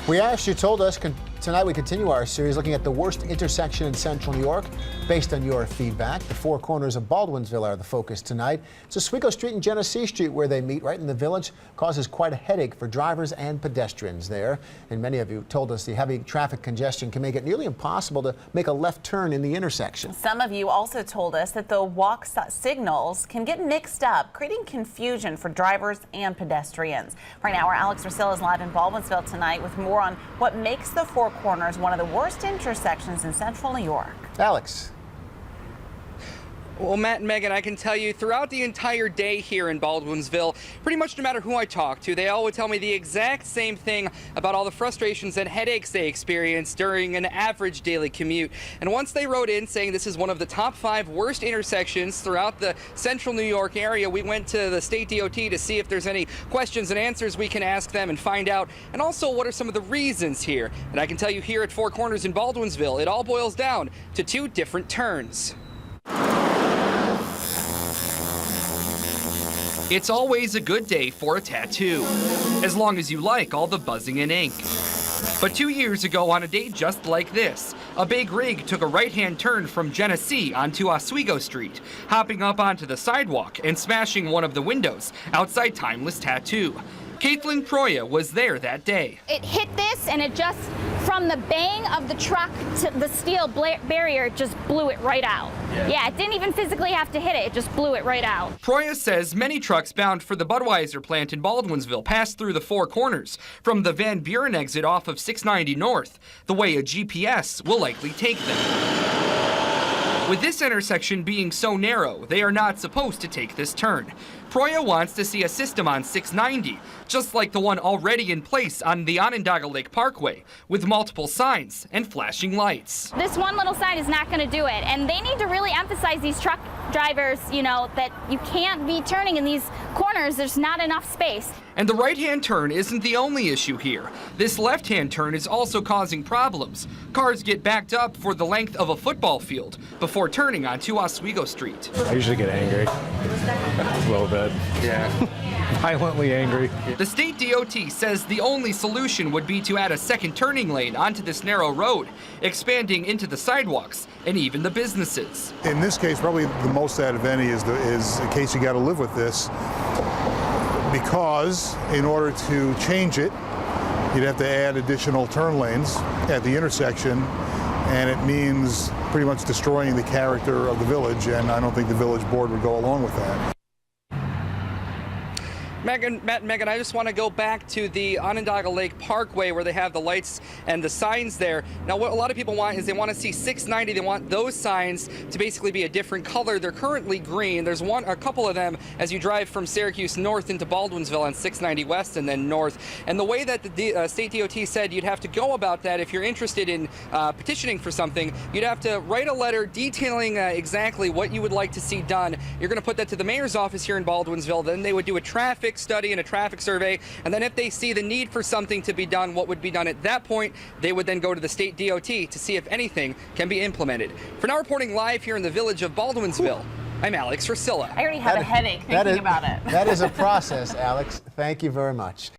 As you told us, tonight we continue our series looking at the worst intersection in central New York based on your feedback. The four corners of Baldwinsville are the focus tonight. It's Oswego Street and Genesee Street where they meet right in the village. Causes quite a headache for drivers and pedestrians there. And many of you told us the heavy traffic congestion can make it nearly impossible to make a left turn in the intersection. Some of you also told us that the walk signals can get mixed up, creating confusion for drivers and pedestrians. Right now, our Alex Rusilla is live in Baldwinsville tonight with more on what makes the Four Corners one of the worst intersections in central New York. Alex. Well, Matt and Megan, I can tell you throughout the entire day here in Baldwinsville, pretty much no matter who I talk to, they all would tell me the exact same thing about all the frustrations and headaches they experience during an average daily commute. And once they wrote in saying this is one of the top 5 worst intersections throughout the central New York area, we went to the state DOT to see if there's any questions and answers we can ask them and find out, and also what are some of the reasons here. And I can tell you here at Four Corners in Baldwinsville, it all boils down to 2 different turns. It's always a good day for a tattoo, as long as you like all the buzzing and ink. But 2 years ago, on a day just like this, a big rig took a right-hand turn from Genesee onto Oswego Street, hopping up onto the sidewalk and smashing one of the windows outside Timeless Tattoo. Caitlin Proya was there that day. It hit this, and it just, from the bang of the truck to the steel barrier, just blew it right out. Yeah, it didn't even physically have to hit it, it just blew it right out. Proya says many trucks bound for the Budweiser plant in Baldwinsville passed through the Four Corners from the Van Buren exit off of 690 North, the way a GPS will likely take them. With this intersection being so narrow, they are not supposed to take this turn. Proya wants to see a system on 690, just like the one already in place on the Onondaga Lake Parkway, with multiple signs and flashing lights. This one little sign is not going to do it, and they need to really emphasize, these truck drivers, that you can't be turning in these corners. There's not enough space. And the right-hand turn isn't the only issue here. This left-hand turn is also causing problems. Cars get backed up for the length of a football field before turning onto Oswego Street. I usually get angry a little bit. Yeah. Violently angry. The state DOT says the only solution would be to add a second turning lane onto this narrow road, expanding into the sidewalks and even the businesses. In this case, probably the most out of any is the case you got to live with this, because in order to change it, you'd have to add additional turn lanes at the intersection, and it means pretty much destroying the character of the village, and I don't think the village board would go along with that. Matt and Megan, I just want to go back to the Onondaga Lake Parkway where they have the lights and the signs there. Now, what a lot of people want is they want to see 690. They want those signs to basically be a different color. They're currently green. There's a couple of them as you drive from Syracuse north into Baldwinsville on 690 west and then north. And the way that the state DOT said you'd have to go about that, if you're interested in petitioning for something, you'd have to write a letter detailing exactly what you would like to see done. You're going to put that to the mayor's office here in Baldwinsville. Then they would do a traffic study and a traffic survey, and then if they see the need for something to be done, what would be done at that point, they would then go to the state DOT to see if anything can be implemented. For now, reporting live here in the village of Baldwinsville, I'm Alex Rusilla. I already have a headache thinking about it. That is a process, Alex. Thank you very much.